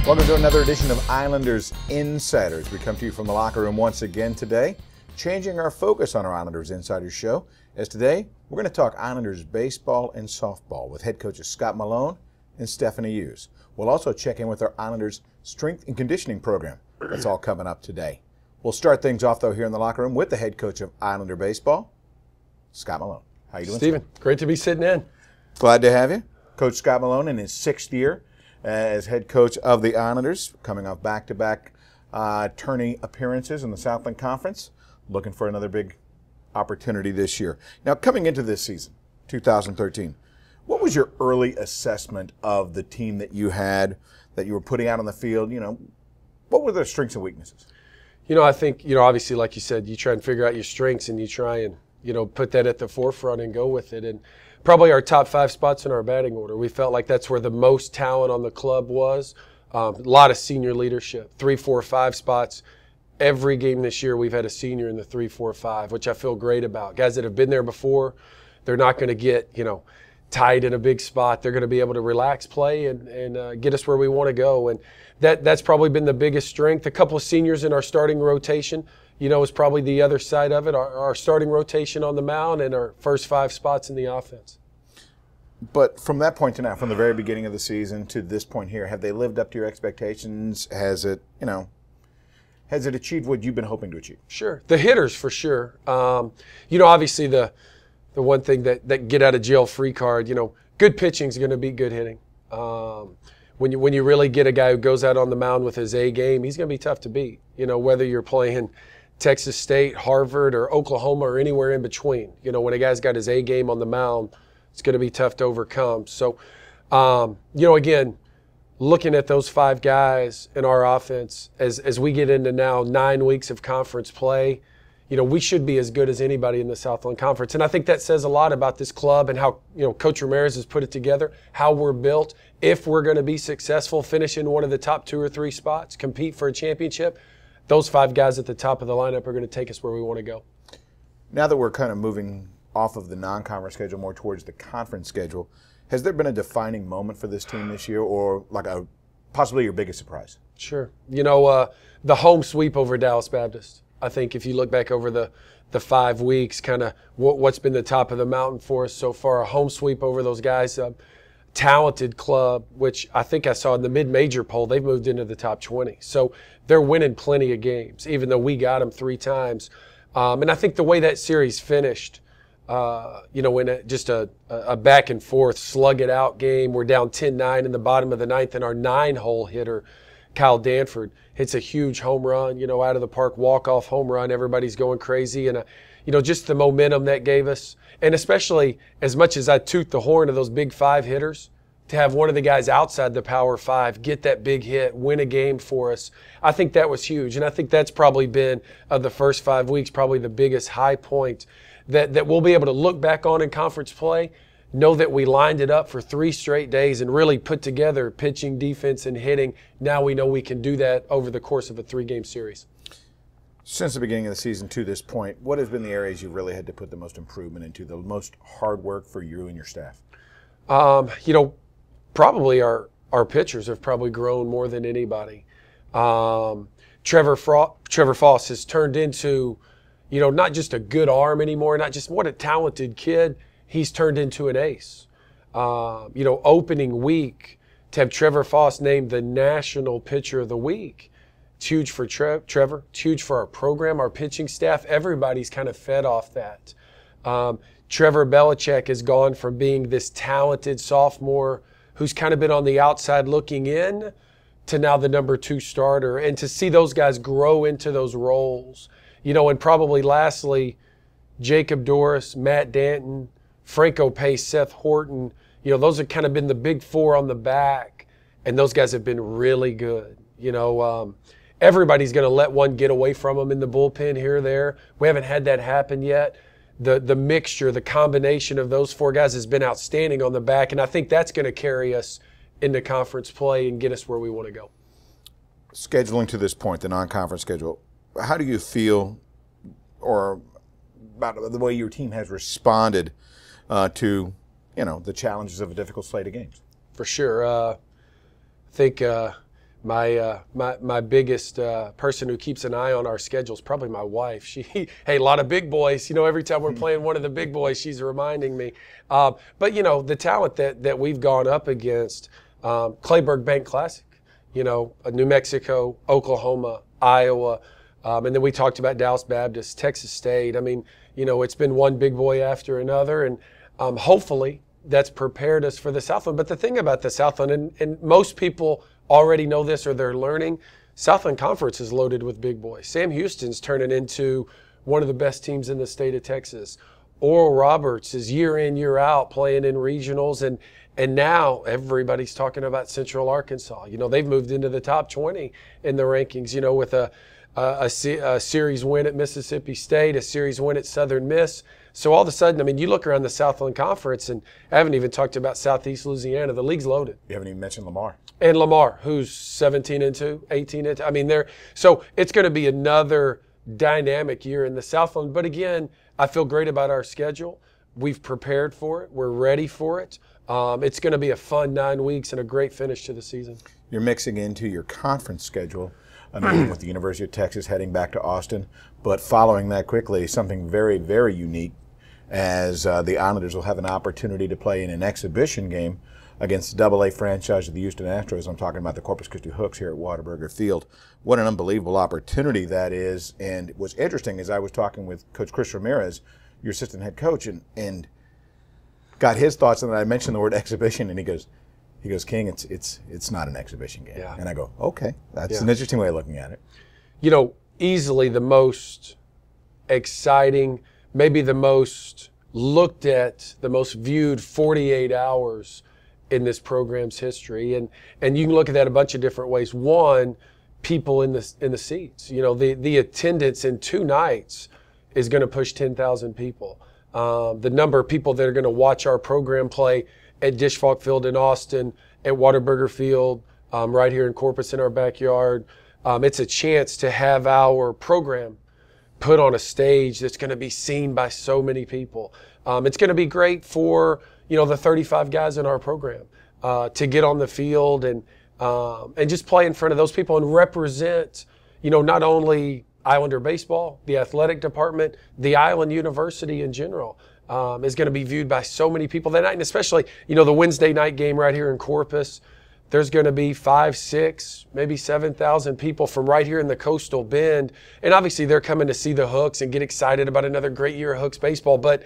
Welcome to another edition of Islanders Insiders. We come to you from the locker room once again today, changing our focus on our Islanders Insiders show, as today we're going to talk Islanders baseball and softball with head coaches Scott Malone and Stephanie Hughes. We'll also check in with our Islanders strength and conditioning program. That's all coming up today. We'll start things off, though, here in the locker room with the head coach of Islander baseball, Scott Malone. How you doing, Stephen? Great to be sitting in. Glad to have you. Coach Scott Malone in his 6th year as head coach of the Islanders, coming off back-to-back tourney appearances in the Southland Conference, looking for another big opportunity this year. Now, coming into this season, 2013, what was your early assessment of the team that you had, that you were putting out on the field? You know, what were their strengths and weaknesses? You know, I think, obviously, like you said, you try and figure out your strengths and you try and, put that at the forefront and go with it. And probably our top 5 spots in our batting order. We felt like that's where the most talent on the club was. A lot of senior leadership, 3, 4, 5 spots. Every game this year we've had a senior in the 3, 4, 5, which I feel great about. Guys that have been there before, they're not going to get, tied in a big spot. They're going to be able to relax, play, and get us where we want to go. And that's probably been the biggest strength. A couple of seniors in our starting rotation, is probably the other side of it, our starting rotation on the mound and our first 5 spots in the offense. But from that point to now, from the very beginning of the season to this point here, have they lived up to your expectations? Has it achieved what you've been hoping to achieve? Sure. The hitters, for sure. Obviously the one thing that get out of jail free card, good pitching is going to beat good hitting. When you really get a guy who goes out on the mound with his A game, he's going to be tough to beat. Whether you're playing Texas State, Harvard, or Oklahoma, or anywhere in between. When a guy's got his A game on the mound, it's going to be tough to overcome. So, again, looking at those 5 guys in our offense, as we get into now 9 weeks of conference play, we should be as good as anybody in the Southland Conference. And I think that says a lot about this club and how, Coach Narvaez has put it together, how we're built. If we're going to be successful, finish in one of the top 2 or 3 spots, compete for a championship, those 5 guys at the top of the lineup are going to take us where we want to go. Now that we're kind of moving off of the non-conference schedule more towards the conference schedule, has there been a defining moment for this team this year, or like possibly your biggest surprise? Sure. The home sweep over Dallas Baptist. I think if you look back over the 5 weeks, kind of what's been the top of the mountain for us so far, a home sweep over those guys, talented club, which I think I saw in the mid-major poll, they've moved into the top 20. So they're winning plenty of games, even though we got them 3 times. And I think the way that series finished, in just a back and forth, slug it out game. We're down 10-9 in the bottom of the 9th, and our 9-hole hitter, Kyle Danford, hits a huge home run, out of the park, walk-off home run. Everybody's going crazy. And, just the momentum that gave us. And especially as much as I toot the horn of those big 5 hitters, to have one of the guys outside the Power 5 get that big hit, win a game for us, I think that was huge. And I think that's probably been, of the first 5 weeks, probably the biggest high point that we'll be able to look back on in conference play, know that we lined it up for 3 straight days and really put together pitching, defense, and hitting. Now we know we can do that over the course of a 3-game series. Since the beginning of the season to this point, what has been the areas you really had to put the most improvement into, the most hard work for you and your staff? Probably our pitchers have probably grown more than anybody. Trevor Foss has turned into, not just a good arm anymore, not just what a talented kid, he's turned into an ace. Opening week, to have Trevor Foss named the National Pitcher of the Week, it's huge for Trevor. It's huge for our program, our pitching staff. Everybody's kind of fed off that. Trevor Belichick has gone from being this talented sophomore who's kind of been on the outside looking in to now the number 2 starter. And to see those guys grow into those roles, and probably lastly, Jacob Doris, Matt Danton, Franco Pace, Seth Horton, those have kind of been the big 4 on the back, and those guys have been really good. Everybody's going to let one get away from them in the bullpen here or there. We haven't had that happen yet. The mixture, the combination of those 4 guys has been outstanding on the back, and I think that's going to carry us into conference play and get us where we want to go. Scheduling to this point, the non-conference schedule, how do you feel or about the way your team has responded to, the challenges of a difficult slate of games? For sure. I think My biggest person who keeps an eye on our schedule is probably my wife. Hey, a lot of big boys. Every time we're playing one of the big boys, she's reminding me. But the talent that we've gone up against, Clayburgh Bank Classic, New Mexico, Oklahoma, Iowa, and then we talked about Dallas Baptist, Texas State. I mean, it's been one big boy after another, and hopefully that's prepared us for the Southland. But the thing about the Southland, and most people already know this or they're learning, Southland Conference is loaded with big boys. Sam Houston's turning into one of the best teams in the state of Texas. Oral Roberts is year in, year out playing in regionals, and now everybody's talking about Central Arkansas. They've moved into the top 20 in the rankings, with a series win at Mississippi State, a series win at Southern Miss. So all of a sudden, you look around the Southland Conference, and I haven't even talked about Southeast Louisiana. The league's loaded. You haven't even mentioned Lamar. And Lamar, who's 17-2, 18-2. So it's going to be another dynamic year in the Southland. But again, I feel great about our schedule. We've prepared for it. We're ready for it. It's going to be a fun 9 weeks and a great finish to the season. You're mixing into your conference schedule. With the University of Texas heading back to Austin, but following that quickly, something very, very unique, as the Islanders will have an opportunity to play in an exhibition game against the AA franchise of the Houston Astros. I'm talking about the Corpus Christi Hooks here at Whataburger Field. What an unbelievable opportunity that is. And what's interesting is I was talking with Coach Chris Ramirez, your assistant head coach, and got his thoughts, and I mentioned the word exhibition, and he goes, King, it's not an exhibition game. Yeah. And I go, okay, that's an interesting way of looking at it. Easily the most exciting, maybe the most looked at, the most viewed 48 hours in this program's history. And you can look at that a bunch of different ways. One, people in the seats. The attendance in 2 nights is going to push 10,000 people. The number of people that are going to watch our program play at Dish Falk Field in Austin, at Whataburger Field, right here in Corpus in our backyard. It's a chance to have our program put on a stage that's going to be seen by so many people. It's going to be great for, the 35 guys in our program to get on the field and just play in front of those people and represent, not only Islander baseball, the athletic department, the Island University in general. Is going to be viewed by so many people that night, and especially, the Wednesday night game right here in Corpus. There's going to be 5, 6, maybe 7,000 people from right here in the Coastal Bend, and obviously they're coming to see the Hooks and get excited about another great year of Hooks baseball. But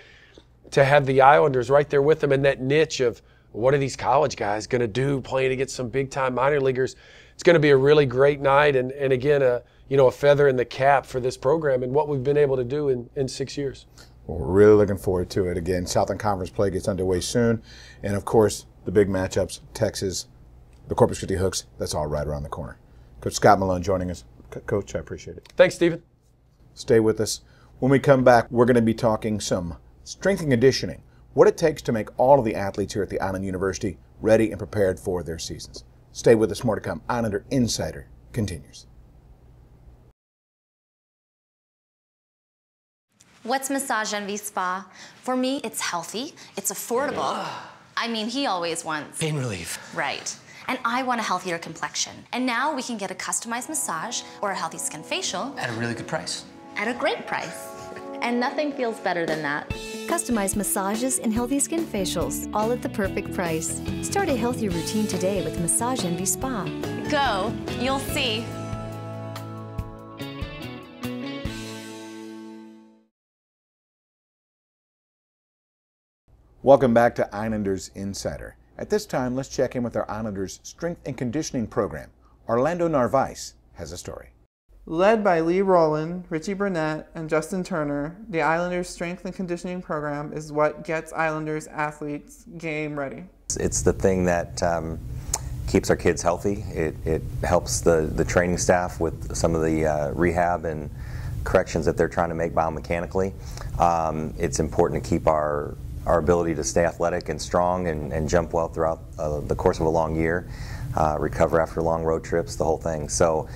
to have the Islanders right there with them in that niche of what are these college guys going to do playing against some big-time minor leaguers, it's going to be a really great night, and again, a feather in the cap for this program and what we've been able to do in 6 years. Well, we're really looking forward to it. Again, Southland Conference play gets underway soon. And, of course, the big matchups, Texas, the Corpus Christi Hooks, that's all right around the corner. Coach Scott Malone joining us. Coach, I appreciate it. Thanks, Stephen. Stay with us. When we come back, we're going to be talking some strength and conditioning, what it takes to make all of the athletes here at the Island University ready and prepared for their seasons. Stay with us. More to come. Islander Insider continues. What's Massage Envy Spa? For me, it's healthy, it's affordable. He always wants pain relief. Right. And I want a healthier complexion. And now we can get a customized massage or a healthy skin facial. At a really good price. At a great price. And nothing feels better than that. Customized massages and healthy skin facials, all at the perfect price. Start a healthy routine today with Massage Envy Spa. Go, you'll see. Welcome back to Islanders Insider. At this time, let's check in with our Islanders Strength and Conditioning Program. Orlando Narvaez has a story. Led by Lee Rowland, Richie Burnett, and Justin Turner, the Islanders Strength and Conditioning Program is what gets Islanders athletes game ready. It's the thing that keeps our kids healthy. It helps the training staff with some of the rehab and corrections that they're trying to make biomechanically. It's important to keep our ability to stay athletic and strong and jump well throughout the course of a long year. recover after long road trips, the whole thing. So,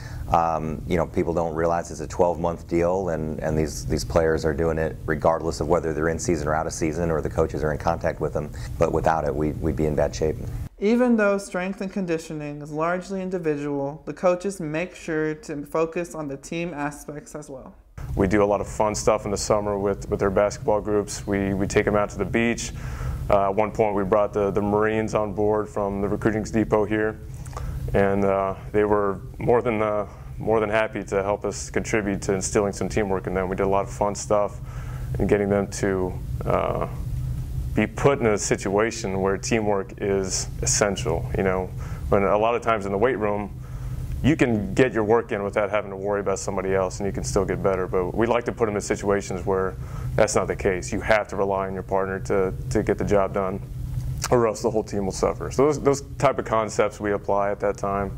you know, people don't realize it's a 12-month deal, and these players are doing it regardless of whether they're in season or out of season, or the coaches are in contact with them. But without it, we'd be in bad shape. Even though strength and conditioning is largely individual, the coaches make sure to focus on the team aspects as well. We do a lot of fun stuff in the summer with our basketball groups. We take them out to the beach. At one point we brought the Marines on board from the recruiting depot here, and they were more than happy to help us contribute to instilling some teamwork in them. We did a lot of fun stuff and getting them to be put in a situation where teamwork is essential. You know, when a lot of times in the weight room, you can get your work in without having to worry about somebody else, and you can still get better. But we like to put them in situations where that's not the case. You have to rely on your partner to get the job done, or else the whole team will suffer. So those type of concepts we apply at that time,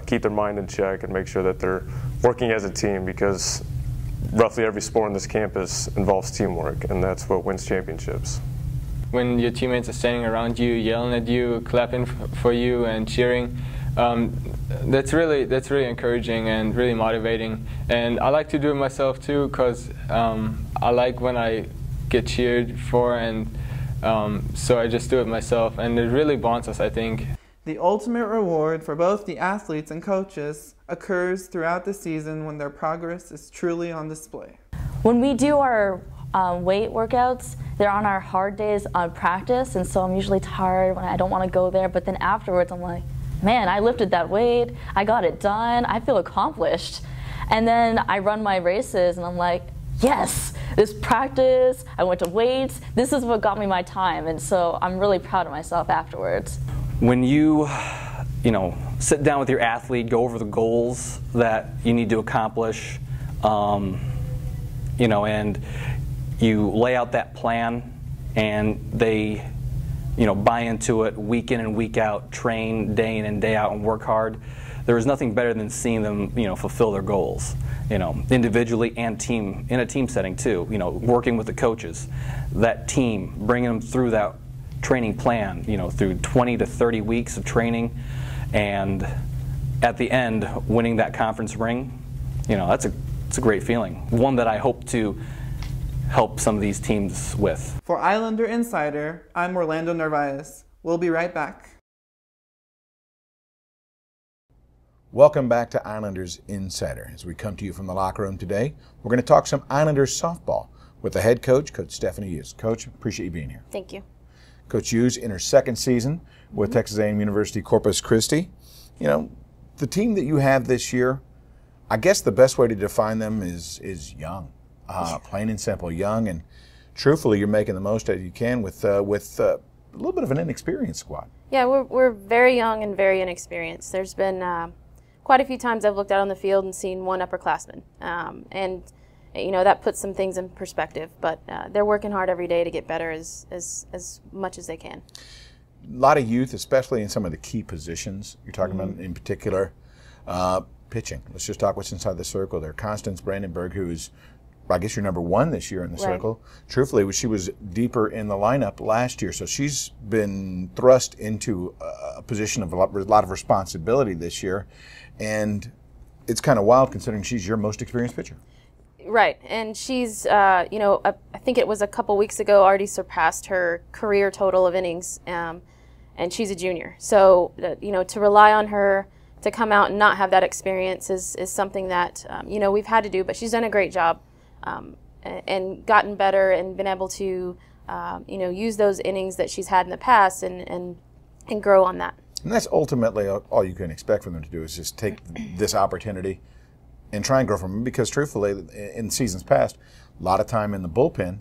keep their mind in check and make sure that they're working as a team, because roughly every sport on this campus involves teamwork, and that's what wins championships. When your teammates are standing around you, yelling at you, clapping for you, and cheering, that's really encouraging and really motivating. And I like to do it myself too, because I like when I get cheered for, and so I just do it myself, and it really bonds us, I think. The ultimate reward for both the athletes and coaches occurs throughout the season when their progress is truly on display. When we do our weight workouts, they're on our hard days on practice, and so I'm usually tired when I don't want to go there, but then afterwards I'm like, man, I lifted that weight, I got it done, I feel accomplished. And then I run my races and I'm like, yes, this practice, I went to weights, this is what got me my time, and so I'm really proud of myself afterwards. When you sit down with your athlete, go over the goals that you need to accomplish, and you lay out that plan, and they buy into it week in and week out, train day in and day out, and work hard. There is nothing better than seeing them, fulfill their goals, individually and in a team setting too. Working with the coaches, that team, bringing them through that training plan, through 20 to 30 weeks of training, and at the end, winning that conference ring. It's a great feeling. One that I hope to help some of these teams with. For Islander Insider, I'm Orlando Narvaez. We'll be right back. Welcome back to Islanders Insider. As we come to you from the locker room today, we're going to talk some Islanders softball with the head coach, Coach Stephanie Hughes. Coach, appreciate you being here. Thank you. Coach Hughes in her second season with Texas A&M University Corpus Christi. The team that you have this year, I guess the best way to define them is young. Plain and simple, young, and truthfully, you're making the most that you can with a little bit of an inexperienced squad. Yeah, we're very young and very inexperienced. There's been quite a few times I've looked out on the field and seen one upperclassman, and that puts some things in perspective. But they're working hard every day to get better as much as they can. A lot of youth, especially in some of the key positions you're talking about in particular. Pitching. Let's just talk what's inside the circle there. Constance Brandenburg, who's, I guess you're number one this year in the circle. Truthfully, she was deeper in the lineup last year, so she's been thrust into a position of a lot of responsibility this year, and it's kind of wild considering she's your most experienced pitcher. Right, and she's, I think it was a couple weeks ago, already surpassed her career total of innings, and she's a junior. So, to rely on her to come out and not have that experience is something that, we've had to do, but she's done a great job. And gotten better and been able to, use those innings that she's had in the past and grow on that. And that's ultimately all you can expect from them to do is just take this opportunity and try and grow from them, because truthfully, in seasons past, a lot of time in the bullpen,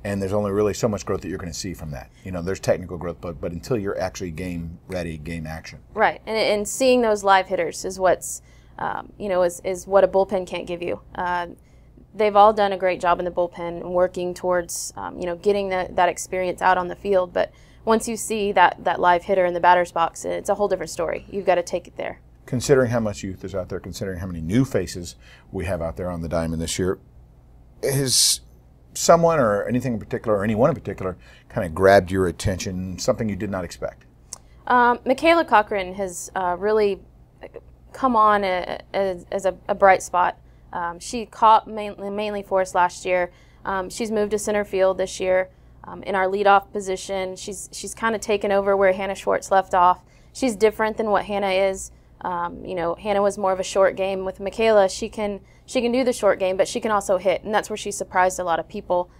and there's only really so much growth that you're going to see from that. There's technical growth, but until you're actually game ready, game action. Right, and seeing those live hitters is what's, is what a bullpen can't give you. They've all done a great job in the bullpen and working towards, getting that experience out on the field. But once you see that live hitter in the batter's box, it's a whole different story. You've got to take it there. Considering how much youth is out there, considering how many new faces we have out there on the diamond this year, has someone or anything in particular, or anyone in particular, kind of grabbed your attention, something you did not expect? Michaela Cochran has really come on as a bright spot. She caught mainly for us last year. She's moved to center field this year in our leadoff position. She's kind of taken over where Hannah Schwartz left off. She's different than what Hannah is. Hannah was more of a short game. With Michaela, she can do the short game, but she can also hit, and that's where she surprised a lot of people.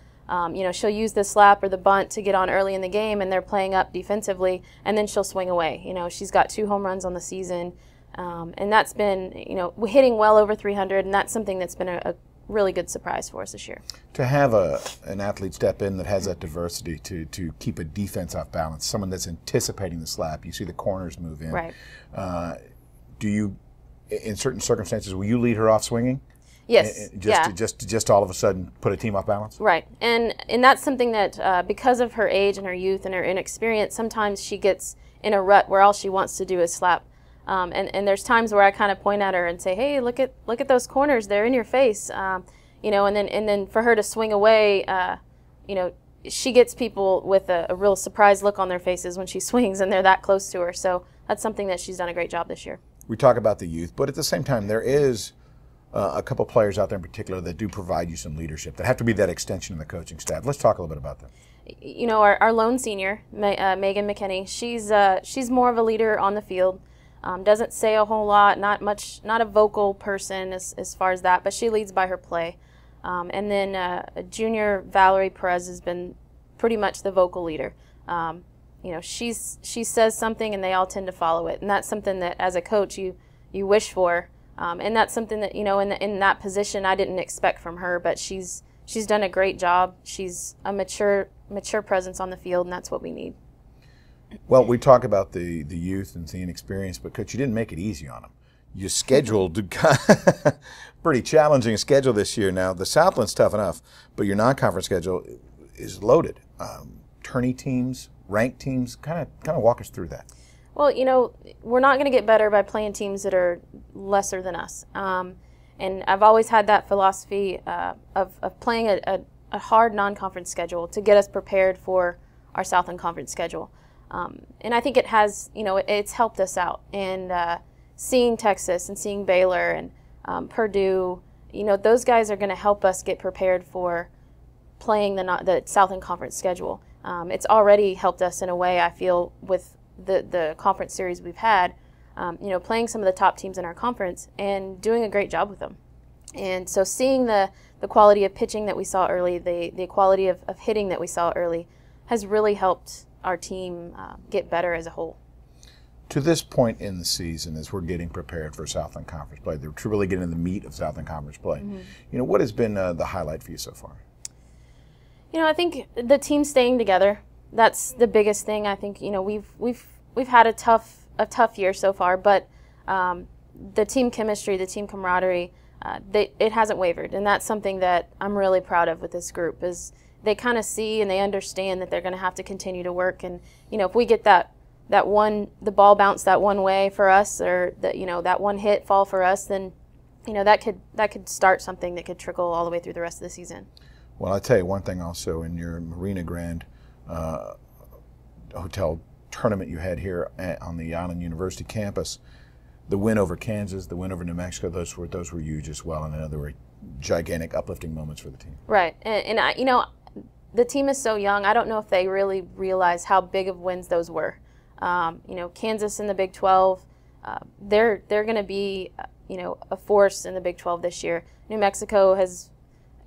She'll use the slap or the bunt to get on early in the game, and they're playing up defensively, and then she'll swing away. She's got 2 home runs on the season, and that's been, hitting well over 300, and that's something that's been a really good surprise for us this year. To have an athlete step in that has that diversity to keep a defense off balance, someone that's anticipating the slap, you see the corners move in. Right. Do you, in certain circumstances, will you lead her off swinging? Yes. Just all of a sudden put a team off balance? Right. And that's something that because of her age and her youth and her inexperience, sometimes she gets in a rut where all she wants to do is slap. And there's times where I kind of point at her and say, hey, look at those corners, they're in your face. And then for her to swing away, she gets people with a real surprised look on their faces when she swings and they're that close to her. So that's something that she's done a great job this year. We talk about the youth, but at the same time, there is a couple players out there in particular that do provide you some leadership, that have to be that extension of the coaching staff. Let's talk a little bit about them. Our lone senior, Megan McKinney, she's more of a leader on the field. Doesn't say a whole lot, not a vocal person as far as that, but she leads by her play. And then junior Valerie Perez has been pretty much the vocal leader. She says something and they all tend to follow it, and that's something that as a coach you wish for. And that's something that, in that position I didn't expect from her, but she's done a great job. She's a mature presence on the field, and that's what we need. Well, we talk about the youth and the inexperience, but Coach, you didn't make it easy on them. You scheduled pretty challenging schedule this year. Now, the Southland's tough enough, but your non-conference schedule is loaded. Tourney teams, ranked teams, kind of walk us through that. Well, we're not going to get better by playing teams that are lesser than us. And I've always had that philosophy of playing a hard non-conference schedule to get us prepared for our Southland Conference schedule. And I think it has, it's helped us out. And seeing Texas and seeing Baylor and Purdue, those guys are going to help us get prepared for playing the Southland Conference schedule. It's already helped us in a way, I feel, with the conference series we've had, playing some of the top teams in our conference and doing a great job with them. And so seeing the quality of pitching that we saw early, the quality of hitting that we saw early has really helped our team get better as a whole. To this point in the season, as we're getting prepared for Southland Conference play, to really get into the meat of Southland Conference play, what has been the highlight for you so far? I think the team staying together. That's the biggest thing. I think we've had a tough year so far, but the team chemistry, the team camaraderie, it hasn't wavered, and that's something that I'm really proud of with this group. Is they kind of see and they understand that they're going to have to continue to work, and if we get the ball bounce that one way for us, or that one hit fall for us, then that could start something that could trickle all the way through the rest of the season. Well, I'll tell you one thing also, in your Marina Grand hotel tournament you had here on the Island University campus, the win over Kansas, the win over New Mexico, those were huge as well, and they were gigantic, uplifting moments for the team. Right, and the team is so young. I don't know if they really realize how big of wins those were. Kansas in the Big 12, they're going to be a force in the Big 12 this year. New Mexico has,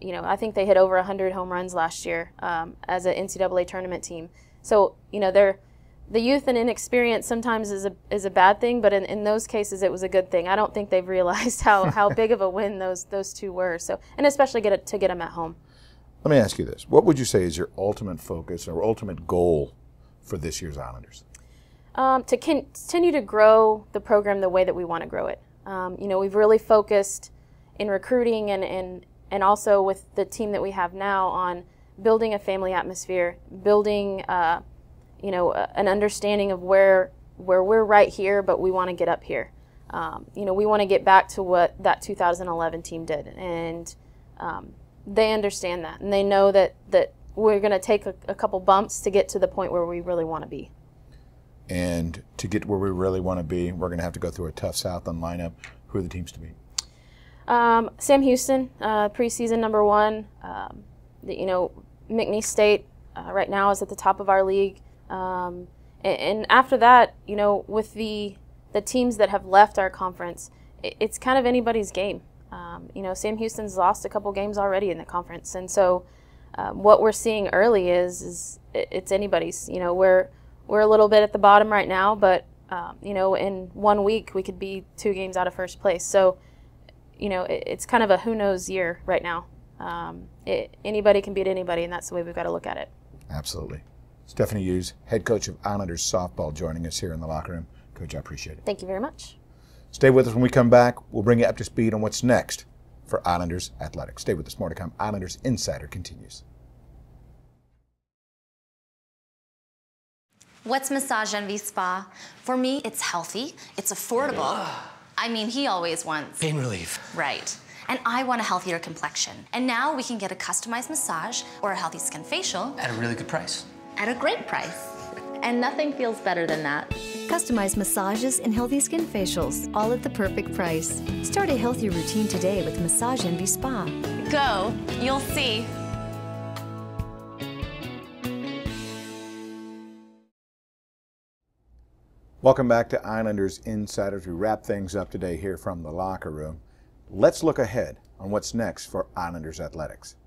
I think they hit over 100 home runs last year as an NCAA tournament team. So the youth and inexperience sometimes is a bad thing, but in those cases it was a good thing. I don't think they've realized how big of a win those two were. So, and especially to get them at home. Let me ask you this: what would you say is your ultimate focus or ultimate goal for this year's Islanders? To continue to grow the program the way that we want to grow it. We've really focused in recruiting and also with the team that we have now on building a family atmosphere, building an understanding of where we're right here, but we want to get up here. We want to get back to what that 2011 team did, and they understand that, and they know that we're going to take a couple bumps to get to the point where we really want to be. And to get where we really want to be, we're going to have to go through a tough Southland lineup. Who are the teams to beat? Sam Houston, preseason #1. McNeese State right now is at the top of our league. And after that, with the teams that have left our conference, it's kind of anybody's game. Sam Houston's lost a couple games already in the conference, and so what we're seeing early is it's anybody's. We're a little bit at the bottom right now, but in 1 week we could be 2 games out of first place. So it's kind of a who knows year right now. Anybody can beat anybody, and that's the way we've got to look at it. Absolutely. Stephanie Hughes, head coach of Islanders softball, joining us here in the locker room. Coach, I appreciate it. Thank you very much. Stay with us when we come back. We'll bring you up to speed on what's next for Islanders athletics. Stay with us. More to come. Islanders Insider continues. What's Massage Envy Spa? For me, it's healthy, it's affordable. I mean, he always wants pain relief. Right. And I want a healthier complexion. And now we can get a customized massage or a healthy skin facial. At a really good price. At a great price. And nothing feels better than that. Customized massages and healthy skin facials, all at the perfect price. Start a healthier routine today with Massage Envy Spa. Go, you'll see. Welcome back to Islanders Insiders. We wrap things up today here from the locker room. Let's look ahead on what's next for Islanders athletics.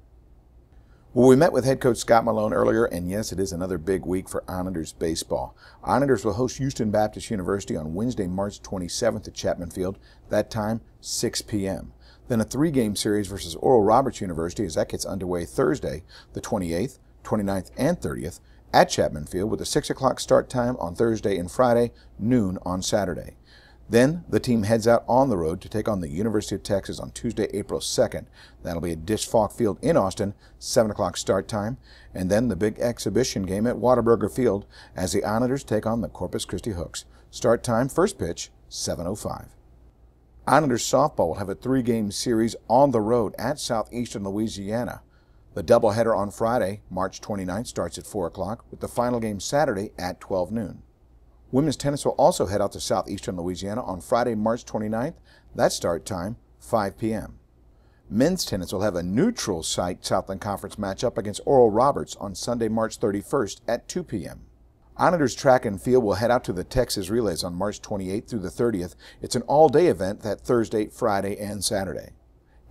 Well, we met with head coach Scott Malone earlier, and yes, it is another big week for Islanders baseball. Islanders will host Houston Baptist University on Wednesday, March 27th at Chapman Field. That time, 6 p.m. Then a 3-game series versus Oral Roberts University as that gets underway Thursday, the 28th, 29th, and 30th at Chapman Field with a 6 o'clock start time on Thursday and Friday, noon on Saturday. Then the team heads out on the road to take on the University of Texas on Tuesday, April 2nd. That'll be at Disch Falk Field in Austin, 7 o'clock start time. And then the big exhibition game at Whataburger Field as the Islanders take on the Corpus Christi Hooks. Start time, first pitch, 7:05. Islanders softball will have a 3-game series on the road at Southeastern Louisiana. The doubleheader on Friday, March 29th, starts at 4 o'clock, with the final game Saturday at 12 noon. Women's tennis will also head out to Southeastern Louisiana on Friday, March 29th. That start time, 5 p.m. Men's tennis will have a neutral site Southland Conference matchup against Oral Roberts on Sunday, March 31st at 2 p.m. Islanders track and field will head out to the Texas Relays on March 28th through the 30th. It's an all-day event that Thursday, Friday, and Saturday.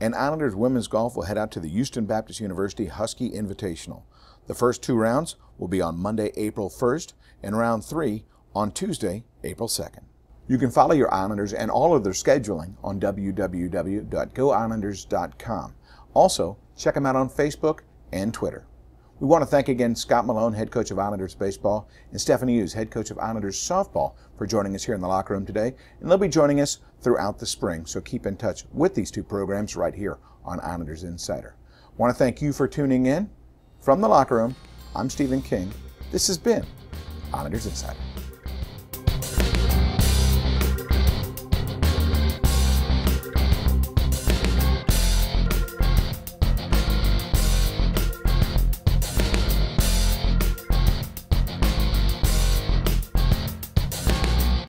And Islanders women's golf will head out to the Houston Baptist University Husky Invitational. The first 2 rounds will be on Monday, April 1st, and round 3 on Tuesday, April 2nd. You can follow your Islanders and all of their scheduling on www.goislanders.com. Also, check them out on Facebook and Twitter. We want to thank again Scott Malone, head coach of Islanders baseball, and Stephanie Hughes, head coach of Islanders softball, for joining us here in the locker room today. And they'll be joining us throughout the spring, so keep in touch with these 2 programs right here on Islanders Insider. I want to thank you for tuning in. From the locker room, I'm Stephen King. This has been Islanders Insider.